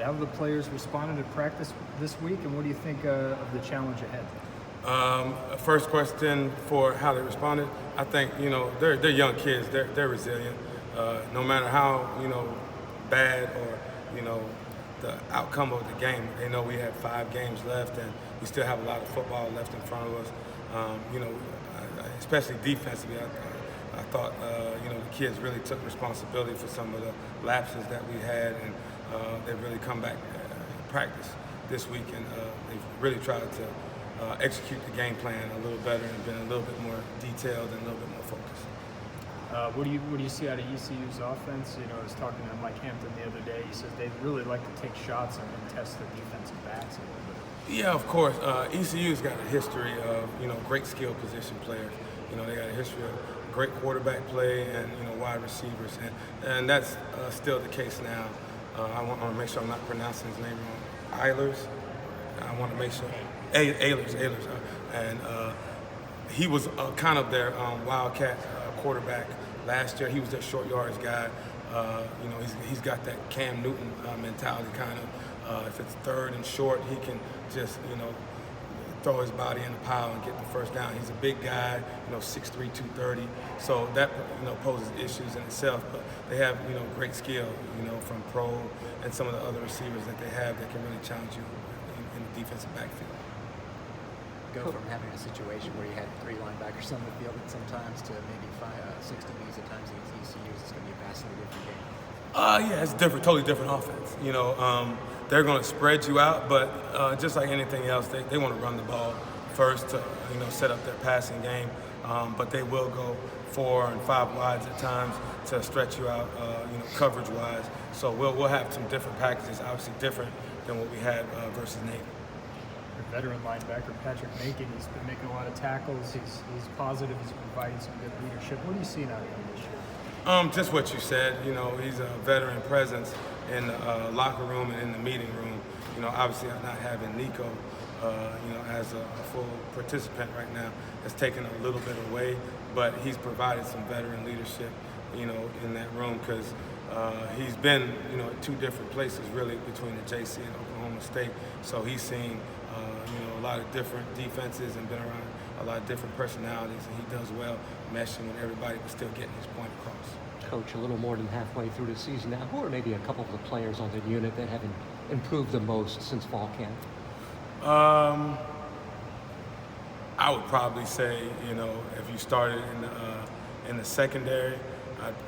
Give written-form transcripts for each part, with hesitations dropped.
How have the players responded to practice this week, and what do you think of the challenge ahead? First question for how they responded. I think they're young kids. They're resilient. No matter how bad or the outcome of the game, they know we have 5 games left, and we still have a lot of football left in front of us. Especially defensively, I thought the kids really took responsibility for some of the lapses that we had, and they've really come back in practice this week, and they've really tried to execute the game plan a little better and been a little bit more detailed and a little bit more focused. What do you see out of ECU's offense? I was talking to Mike Hampton the other day. He says they really like to take shots and test the defensive backs a little bit. Yeah, of course. ECU's got a history of great skill position players. They got a history of great quarterback play and wide receivers, and that's still the case now. I want to make sure I'm not pronouncing his name wrong. Eilers. I want to make sure. Eilers. And he was kind of their wildcat quarterback last year. He was their short yards guy. He's got that Cam Newton mentality kind of. If it's third and short, he can just throw his body in the pile and get the first down. He's a big guy, 6'3", 230. So that poses issues in itself. But they have great skill, from Pro and some of the other receivers that they have that can really challenge you in the defensive backfield. Go from having a situation where you had 3 linebackers on the field at sometimes to maybe 6 DBs at times against ECUs. It's going to be a vastly different game. Yeah, it's different, totally different offense. They're going to spread you out, but just like anything else, they want to run the ball first to set up their passing game. But they will go 4 and 5 wides at times to stretch you out, coverage-wise. So we'll have some different packages, obviously different than what we had versus Navy. Your veteran linebacker Patrick Macon, he's been making a lot of tackles. He's positive. He's providing some good leadership. What are you seeing out of him this year? Just what you said. He's a veteran presence in the locker room and in the meeting room. Obviously not having Nico, as a full participant right now has taken a little bit away, but he's provided some veteran leadership, in that room because he's been, at 2 different places really between the JC and Oklahoma State. So he's seen, a lot of different defenses and been around a lot of different personalities, and he does well meshing with everybody but still getting his point across. Coach, a little more than halfway through the season now, who are maybe a couple of the players on the unit that have improved the most since fall camp? I would probably say, if you started in the secondary,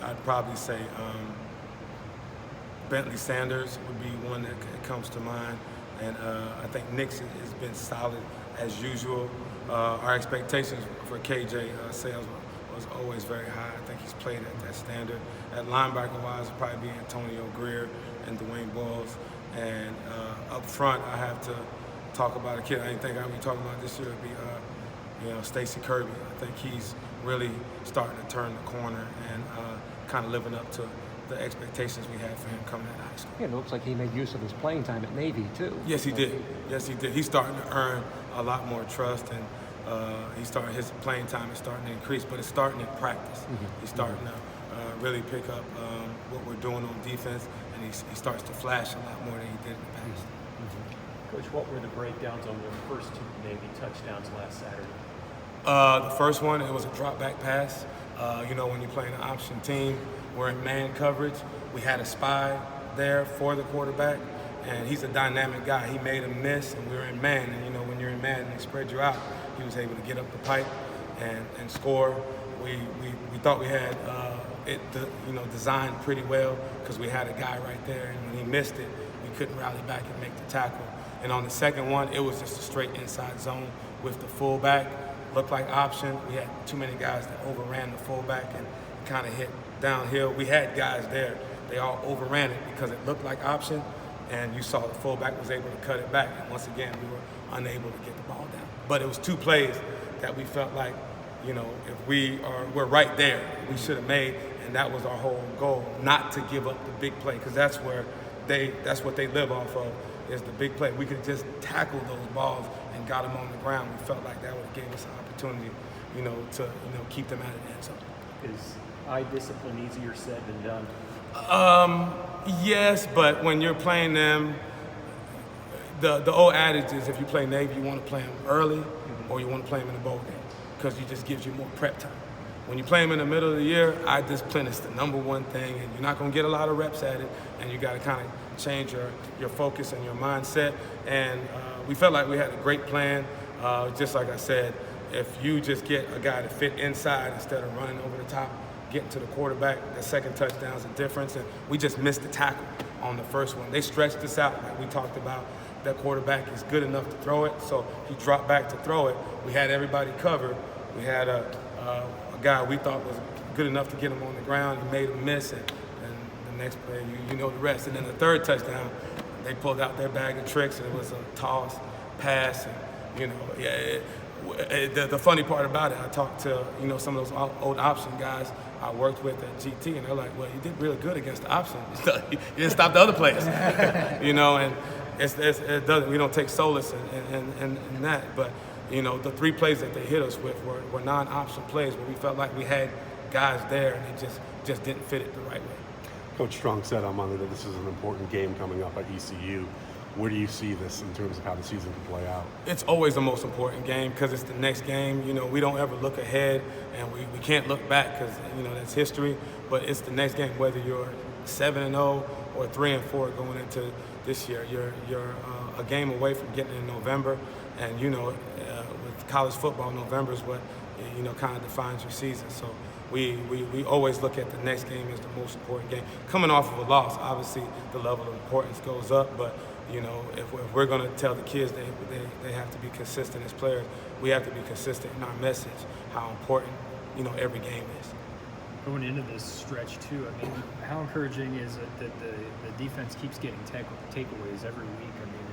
I'd probably say Bentley Sanders would be one that comes to mind. And I think Nixon has been solid as usual. Our expectations for KJ Sales was always very high. I think he's played at that standard. At linebacker-wise, it'd probably be Antonio Greer and Dwayne Boyles. And up front, I have to talk about a kid I didn't think I'd be talking about this year. It'd be Stacy Kirby. I think he's really starting to turn the corner and kind of living up to the expectations we had for him coming out of high school. Yeah, it looks like he made use of his playing time at Navy, too. Yes, he did. He's starting to earn a lot more trust, and his playing time is starting to increase, but it's starting in practice. Mm-hmm. He's starting to really pick up what we're doing on defense, and he starts to flash a lot more than he did in the past. Mm-hmm. Coach, what were the breakdowns on your first 2 Navy touchdowns last Saturday? The first one, it was a drop back pass. When you're playing an option team, we're in man coverage. We had a spy there for the quarterback, and he's a dynamic guy. He made him miss, and we were in man. And when you're in man and they spread you out, he was able to get up the pipe and score. We thought we had it designed pretty well because we had a guy right there, and when he missed it, we couldn't rally back and make the tackle. And on the second one, it was just a straight inside zone with the fullback. Looked like option. We had too many guys that overran the fullback and kind of hit downhill. We had guys there. They all overran it because it looked like option, and you saw the fullback was able to cut it back. And once again, we were unable to get the ball down. But it was 2 plays that we felt like, if we're right there, we should have made, and that was our whole goal, not to give up the big play, because that's what they live off of, is the big play. We could just tackle those balls and got them on the ground. We felt like that would have given us an opportunity, to keep them out of the end zone. Is eye discipline easier said than done? Yes, but when you're playing them, the old adage is if you play Navy, you want to play them early or you want to play them in the bowl game because it just gives you more prep time. When you play them in the middle of the year, eye discipline is the number one thing, and you're not going to get a lot of reps at it, and you got to kind of change your focus and your mindset. And we felt like we had a great plan. Just like I said, if you just get a guy to fit inside instead of running over the top, getting to the quarterback, the second touchdown's a difference. And we just missed the tackle on the first one. They stretched us out like we talked about. That quarterback is good enough to throw it, so he dropped back to throw it. We had everybody covered. We had a guy we thought was good enough to get him on the ground. He made him miss, and the next play, you know the rest. And then the third touchdown, they pulled out their bag of tricks, and it was a toss, pass, and the funny part about it, I talked to some of those old option guys I worked with at GT, and they're like, "Well, you did really good against the option. You didn't stop the other players." And it doesn't. We don't take solace in that, but the 3 plays that they hit us with were non-option plays where we felt like we had guys there, and they just didn't fit it the right way. Coach Strong said on Monday that this is an important game coming up at ECU. Where do you see this in terms of how the season can play out? It's always the most important game because it's the next game. We don't ever look ahead, and we can't look back because that's history. But it's the next game, whether you're 7-0 or 3-4 going into this year. You're a game away from getting in November, and with college football, November is what kind of defines your season. So we always look at the next game as the most important game. Coming off of a loss, obviously the level of importance goes up, but if we're going to tell the kids they have to be consistent as players, we have to be consistent in our message, how important every game is. Going into this stretch too, I mean, how encouraging is it that the defense keeps getting takeaways every week? I mean,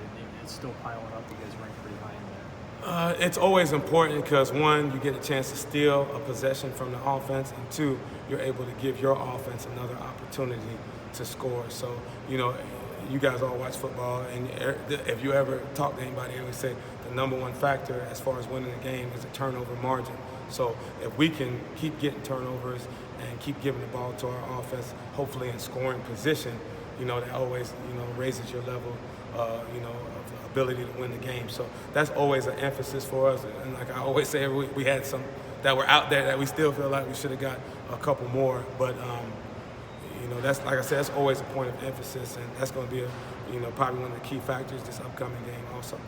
it's still piling up. You guys rank pretty high in there. It's always important because, 1, you get a chance to steal a possession from the offense, and 2, you're able to give your offense another opportunity to score. So, you guys all watch football, and if you ever talk to anybody, they would say the number one factor as far as winning the game is the turnover margin. So if we can keep getting turnovers and keep giving the ball to our offense, hopefully in scoring position, that always, raises your level, of ability to win the game. So that's always an emphasis for us. And like I always say, we had some that were out there that we still feel like we should have got a couple more. But, that's, like I said, that's always a point of emphasis. And that's going to be, probably one of the key factors this upcoming game also.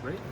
Great.